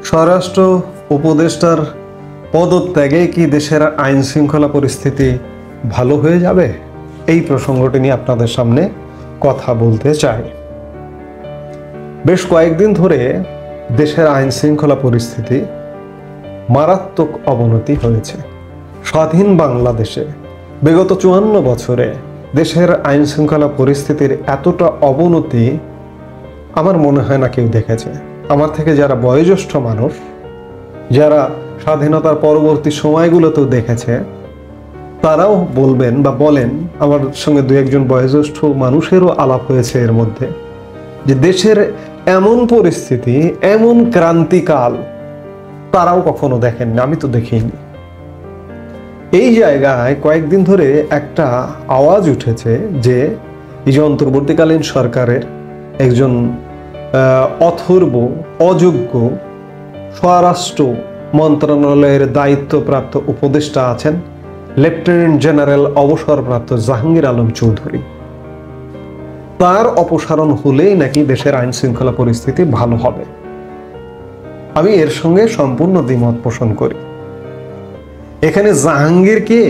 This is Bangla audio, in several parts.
স্বরাষ্ট্র উপদেষ্টার পদত্যাগে কি দেশের আইন শৃঙ্খলা পরিস্থিতি ভালো হয়ে যাবে? এই প্রসঙ্গটি নিয়ে আপনাদের সামনে কথা বলতে চাই। বেশ কয়েকদিন ধরে দেশের আইন শৃঙ্খলা পরিস্থিতি মারাত্মক অবনতি হয়েছে। স্বাধীন বাংলাদেশে বিগত 54 বছরে দেশের আইন শৃঙ্খলা পরিস্থিতির এতটা অবনতি আমার মনে হয় না কেউ দেখেছে। আমার থেকে যারা বয়োজ্যেষ্ঠ মানুষ, যারা স্বাধীনতার পরবর্তী সময়গুলোতেও দেখেছে, তারাও বলবেন বা বলেন, আমার সঙ্গে দু একজন বয়োজ্যেষ্ঠ মানুষেরও আলাপ হয়েছে এর মধ্যে, যে দেশের এমন পরিস্থিতি, এমন ক্রান্তিকাল তারাও কখনো দেখেননি, আমি তো দেখিনি। এই জায়গায় কয়েকদিন ধরে একটা আওয়াজ উঠেছে যে এই যে অন্তর্বর্তীকালীন সরকারের একজন অথর্ব, অযোগ্য স্বরাষ্ট্র মন্ত্রণালয়ের দায়িত্বপ্রাপ্ত উপদেষ্টা আছেন লেফটেন্যান্ট জেনারেল অবসরপ্রাপ্ত জাহাঙ্গীর আলম চৌধুরী। তার অপসারণ হলেই নাকি দেশের আইন শৃঙ্খলা পরিস্থিতি ভালো হবে। আমি এর সঙ্গে সম্পূর্ণ দ্বিমত পোষণ করি। এখানে জাহাঙ্গীর কে,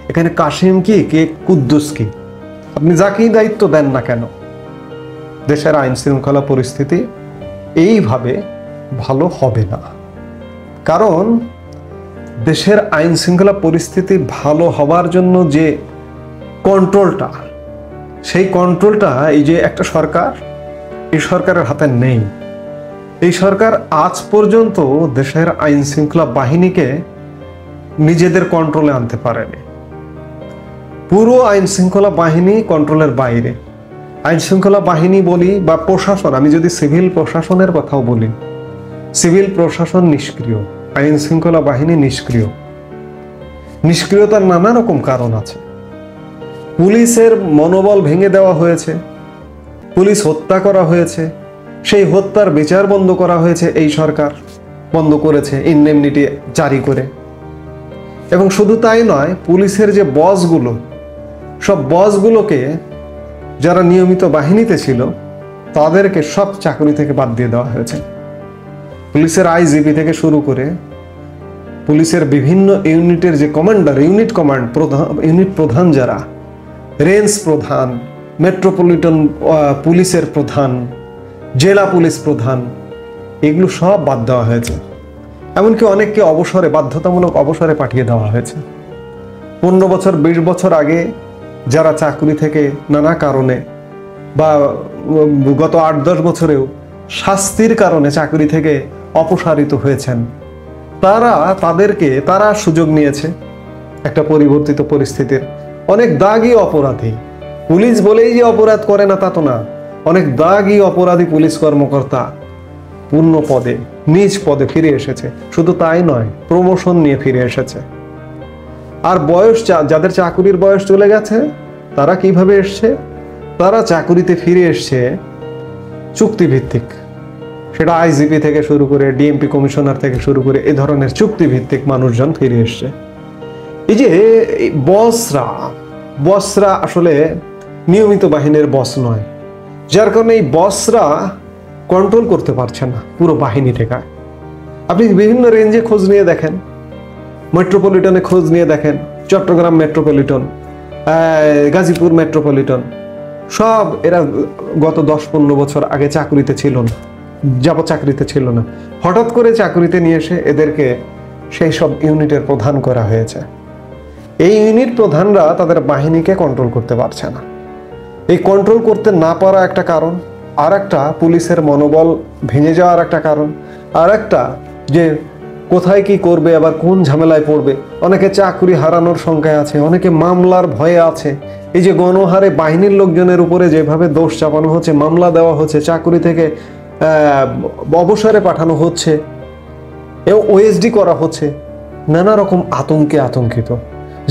এখানে কাশিম কি, কে কুদ্দুস কি, আপনি যাকেই দায়িত্ব দেন না কেন, দেশের আইন শৃঙ্খলা পরিস্থিতি এইভাবে ভালো হবে না। কারণ দেশের আইন শৃঙ্খলা পরিস্থিতি ভালো হবার জন্য যে কন্ট্রোলটা, সেই কন্ট্রোলটা এই যে একটা সরকার, এই সরকারের হাতে নেই। এই সরকার আজ পর্যন্ত দেশের আইন শৃঙ্খলা বাহিনীকে নিজেদের কন্ট্রোলে আনতে পারেনি। পুরো আইন শৃঙ্খলা বাহিনী কন্ট্রোলের বাইরে। আইন শৃঙ্খলা বাহিনী বলি বা প্রশাসন, আমি যদি সিভিল প্রশাসনের কথাও বলি, সিভিল প্রশাসন নিষ্ক্রিয়, আইন শৃঙ্খলা বাহিনী নিষ্ক্রিয়। নিষ্ক্রিয়তার নানা রকম কারণ আছে। পুলিশের মনোবল ভেঙে দেওয়া হয়েছে, পুলিশ হত্যা করা হয়েছে, সেই হত্যার বিচার বন্ধ করা হয়েছে, এই সরকার বন্ধ করেছে ইনডেমনিটি জারি করে। এবং শুধু তাই নয়, পুলিশের যে বসগুলো, সব বসগুলোকে যারা নিয়মিত বাহিনীতে ছিল তাদেরকে সব চাকরি থেকে বাদ দিয়ে দেওয়া হয়েছে। পুলিশের আইজিপি থেকে শুরু করে পুলিশের বিভিন্ন ইউনিটের যে কমান্ডার, ইউনিট কমান্ড প্রধান, ইউনিট প্রধান যারা, রেঞ্জ প্রধান, মেট্রোপলিটন পুলিশের প্রধান, জেলা পুলিশ প্রধান, এগুলো সব বাদ দেওয়া হয়েছে। এমনকি অনেককে অবসরে, বাধ্যতামূলক অবসরে পাঠিয়ে দেওয়া হয়েছে। 15 বছর 20 বছর আগে যারা চাকরি থেকে নানা কারণে বা গত 8-10 বছরেও শাস্তির কারণে চাকরি থেকে অপসারিত হয়েছেন, তারা সুযোগ নিয়েছে একটা পরিবর্তিত পরিস্থিতির। অনেক দাগী অপরাধী, পুলিশ বলেই যে অপরাধ করে না তা তো না, অনেক দাগী অপরাধী পুলিশ কর্মকর্তা পূর্ণ পদে, নিজ পদে ফিরে এসেছে। শুধু তাই নয়, প্রমোশন নিয়ে ফিরে এসেছে। আর যাদের চাকুরির বয়স চলে গেছে, তারা কিভাবে এসছে? তারা চাকুরিতে ফিরে এসছে চুক্তিভিত্তিক। সেটা আইজিপি থেকে শুরু করে ডিএমপি কমিশনার থেকে শুরু করে এ ধরনের চুক্তিভিত্তিক মানুষজন ফিরে এসছে। এই যে বসরা আসলে নিয়মিত বাহিনীর বস নয়, যার কারণে এই বসরা কন্ট্রোল করতে পারছে না পুরো বাহিনীটাকে। আপনি বিভিন্ন রেঞ্জে খোঁজ নিয়ে দেখেন, মেট্রোপলিটনে খোঁজ নিয়ে দেখেন, চট্টগ্রাম মেট্রোপলিটন, গাজীপুর মেট্রোপলিটন, সব এরা গত 10-15 বছর আগে চাকরিতে ছিল না, চাকরিতে ছিল না। হঠাৎ করে চাকরিতে নিয়ে এসে এদেরকে সেই সব ইউনিটের প্রধান করা হয়েছে। এই ইউনিট প্রধানরা তাদের বাহিনীকে কন্ট্রোল করতে পারছে না। এই কন্ট্রোল করতে না পারা একটা কারণ, আর একটা পুলিশের মনোবল ভেঙে যাওয়ার একটা কারণ, আর একটা যে কোথায় কি করবে, আবার কোন ঝামেলায় পড়বে। অনেকে চাকরি হারানোর সংখ্যায় আছে, অনেকে মামলার ভয়ে আছে। এই যে গণহারে বাহিনীর লোকজনের উপরে যেভাবে দোষ চাপানো হচ্ছে, মামলা দেওয়া হচ্ছে, চাকরি থেকে অবসরে পাঠানো হচ্ছে, এবং ওএসডি করা হচ্ছে, নানা রকম আতঙ্কে আতঙ্কিত,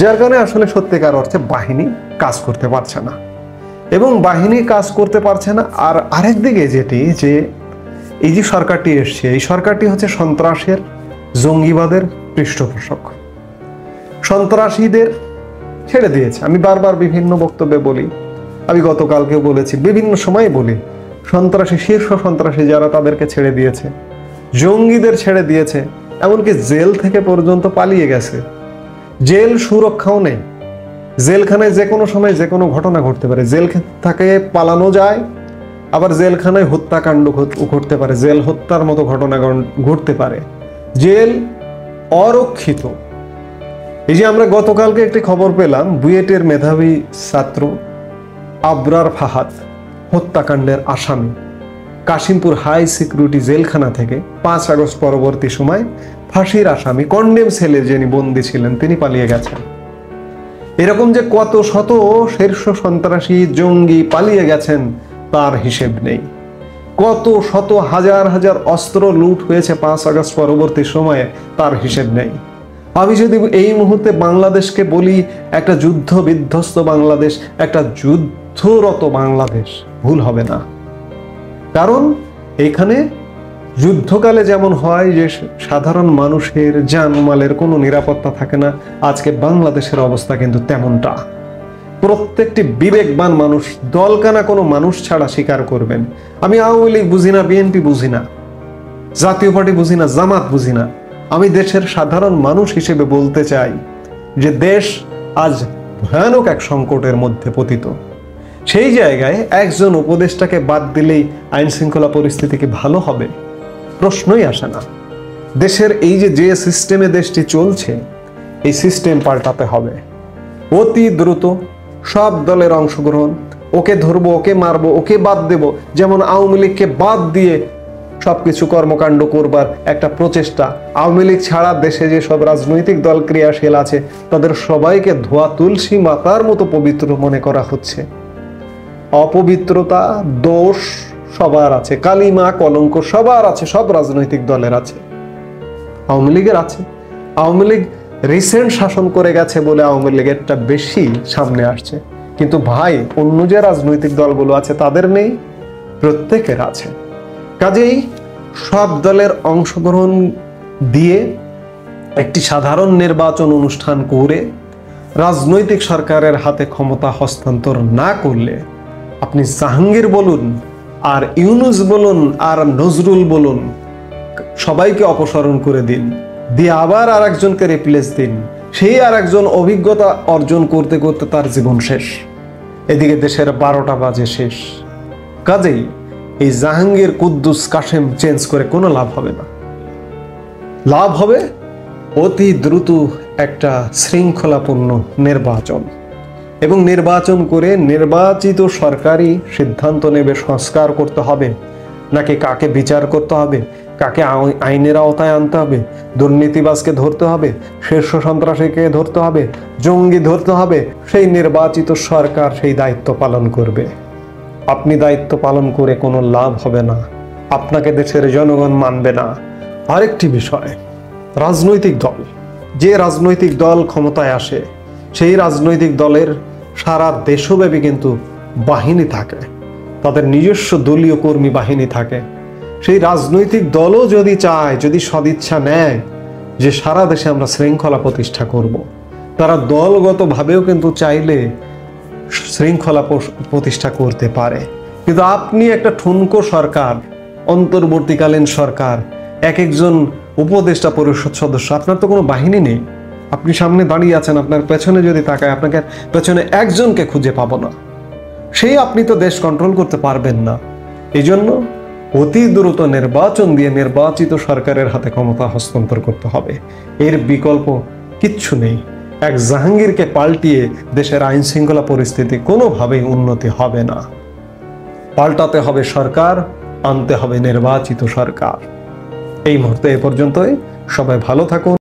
যার কারণে আসলে সত্যিকার অর্থে বাহিনী কাজ করতে পারছে না। এবং বাহিনী কাজ করতে পারছে না। আর আরেকদিকে যেটি, যে এই যে সরকারটি এসছে, এই সরকারটি হচ্ছে সন্ত্রাসের, জঙ্গিবাদের পৃষ্ঠপোষক। সন্ত্রাসীদের ছেড়ে দিয়েছে। আমি বারবার বিভিন্ন বক্তব্যে বলি, আমি গতকালকেও বলেছি, বিভিন্ন সময় বলি, সন্ত্রাসী, শীর্ষ সন্ত্রাসী যারা, তাদেরকে ছেড়ে দিয়েছে। জঙ্গিদের ছেড়ে দিয়েছে, এমনকি জেল থেকে পর্যন্ত পালিয়ে গেছে। জেল সুরক্ষাও নেই, জেলখানায় যে কোনো সময় যে কোনো ঘটনা ঘটতে পারে। জেল থেকে পালানো যায়, আবার জেলখানায় হত্যাকাণ্ড ঘটতে পারে, জেল হত্যার মতো ঘটনা ঘটতে পারে। জেল অরক্ষিত। এই যে আমরা গতকালকে একটি খবর পেলাম, বুয়েটের মেধাবী ছাত্র আবরার ফাহাদ হত্যাকাণ্ডের আসামি কাশিমপুর হাই সিকিউরিটি জেলখানা থেকে 5 আগস্ট পরবর্তী সময় ফাঁসির আসামি, কন্ডেম সেলে যিনি বন্দী ছিলেন, তিনি পালিয়ে গেছেন। এরকম যে কত শত শীর্ষ সন্ত্রাসী জঙ্গি পালিয়ে গেছেন তার হিসেব নেই। কত শত হাজার হাজার অস্ত্র লুট হয়েছে 5 আগস্ট পরবর্তী সময়ে, তার হিসেব নেই। আমি যদি এই মুহূর্তে বাংলাদেশকে বলি একটা যুদ্ধ বিধ্বস্ত বাংলাদেশ, একটা যুদ্ধরত বাংলাদেশ, ভুল হবে না। কারণ এখানে যুদ্ধকালে যেমন হয় যে সাধারণ মানুষের জানমালের কোনো নিরাপত্তা থাকে না, আজকে বাংলাদেশের অবস্থা কিন্তু তেমনটা। প্রত্যেকটি বিবেকবান মানুষ দলকানা কোনো মানুষ ছাড়া স্বীকার করবেন, আমি আওয়ামী লীগ বুঝি না, বিএনপি বুঝি না, জাতীয় পার্টি বুঝি না, জামাত বুঝি না। আমি দেশের সাধারণ মানুষ হিসেবে বলতে চাই যে দেশ আজ ভয়ানক এক সংকটের মধ্যে পতিত। সেই জায়গায় একজন উপদেষ্টাকে বাদ দিলেই আইন শৃঙ্খলা পরিস্থিতি কি ভালো হবে? প্রশ্নই আসে না। দেশের এই যে সিস্টেমে দেশটি চলছে, এই সিস্টেম পাল্টাতে হবে অতি দ্রুত। সব দলের অংশগ্রহণ, ওকে ধরবো, ওকে মারবো, ওকে বাদ দেব, যেমন আওয়ামী লীগকে বাদ দিয়ে সবকিছু কর্মকাণ্ড করবার একটা প্রচেষ্টা। আওয়ামী লীগ ছাড়া দেশে যে সব রাজনৈতিক দল ক্রিয়াশীল আছে তাদের সবাইকে ধোয়া তুলসী মাতার মতো পবিত্র মনে করা হচ্ছে। অপবিত্রতা, দোষ সবার আছে, কালিমা কলঙ্ক সবার আছে, সব রাজনৈতিক দলের আছে, আওয়ামী লীগের আছে। আওয়ামী লীগ রিসেন্ট শাসন করে গেছে বলে আওয়ামী লীগেরটা বেশি সামনে আসছে, কিন্তু ভাই অন্য যে রাজনৈতিক দলগুলো আছে তাদের নেই, প্রত্যেকের আছে। কাজেই সব দলের অংশগ্রহণ দিয়ে একটি সাধারণ নির্বাচন অনুষ্ঠান করে রাজনৈতিক সরকারের হাতে ক্ষমতা হস্তান্তর না করলে, আপনি জাহাঙ্গীর বলুন আর ইউনূস বলুন আর নজরুল বলুন, সবাইকে অপসারণ করে দিন, দিয়ে আবার আর একজনকে রিপ্লেস দিন, সেই আর একজন অভিজ্ঞতা অর্জন করতে করতে তার জীবন শেষ, এদিকে দেশের 12টা বাজে শেষ। কাজেই এই জাহাঙ্গীর, কুদ্দুস, কাশেম চেঞ্জ করে কোনো লাভ হবে না। লাভ হবে অতি দ্রুত একটা শৃঙ্খলাপূর্ণ নির্বাচন, এবং নির্বাচন করে নির্বাচিত সরকারই সিদ্ধান্ত নেবে সংস্কার করতে হবে নাকি কাকে বিচার করতে হবে, কাকে আইনের আওতায় আনতে হবে, দুর্নীতিবাজকে ধরতে হবে, শীর্ষ সন্ত্রাসীকে ধরতে হবে, জঙ্গি ধরতে হবে। সেই নির্বাচিত সরকার সেই দায়িত্ব পালন করবে। আপনি দায়িত্ব পালন করে কোনো লাভ হবে না, আপনাকে দেশের জনগণ মানবে না। আরেকটি বিষয়, রাজনৈতিক দল, যে রাজনৈতিক দল ক্ষমতায় আসে সেই রাজনৈতিক দলের সারা দেশব্যাপী কিন্তু বাহিনী থাকে, তাদের নিজস্ব দলীয় কর্মী বাহিনী থাকে। সেই রাজনৈতিক দলও যদি চায়, যদি সদিচ্ছা নেয় যে সারা দেশে আমরা শৃঙ্খলা প্রতিষ্ঠা করব, তারা দলগতভাবেও কিন্তু চাইলে শৃঙ্খলা প্রতিষ্ঠা করতে পারে। কিন্তু আপনি একটা ঠুনকো সরকার, অন্তর্বর্তীকালীন সরকার, এক একজন উপদেষ্টা পরিষদ সদস্য, আপনার তো কোনো বাহিনী নেই। আপনি সামনে দাঁড়িয়ে আছেন, আপনার পেছনে যদি তাকায় আপনাকে পেছনে একজনকে খুঁজে পাবো না, সেই আপনি তো দেশ কন্ট্রোল করতে পারবেন না। এই জন্য অতি দ্রুত নির্বাচন দিয়ে নির্বাচিত সরকারের হাতে ক্ষমতা হস্তান্তর করতে হবে, এর বিকল্প কিচ্ছু নেই। এক জাহাঙ্গীরকে পাল্টিয়ে দেশের আইন শৃঙ্খলা পরিস্থিতি কোনোভাবেই উন্নতি হবে না। পাল্টাতে হবে সরকার, আনতে হবে নির্বাচিত সরকার। এই মুহূর্তে এ পর্যন্তই। সবাই ভালো থাকুন।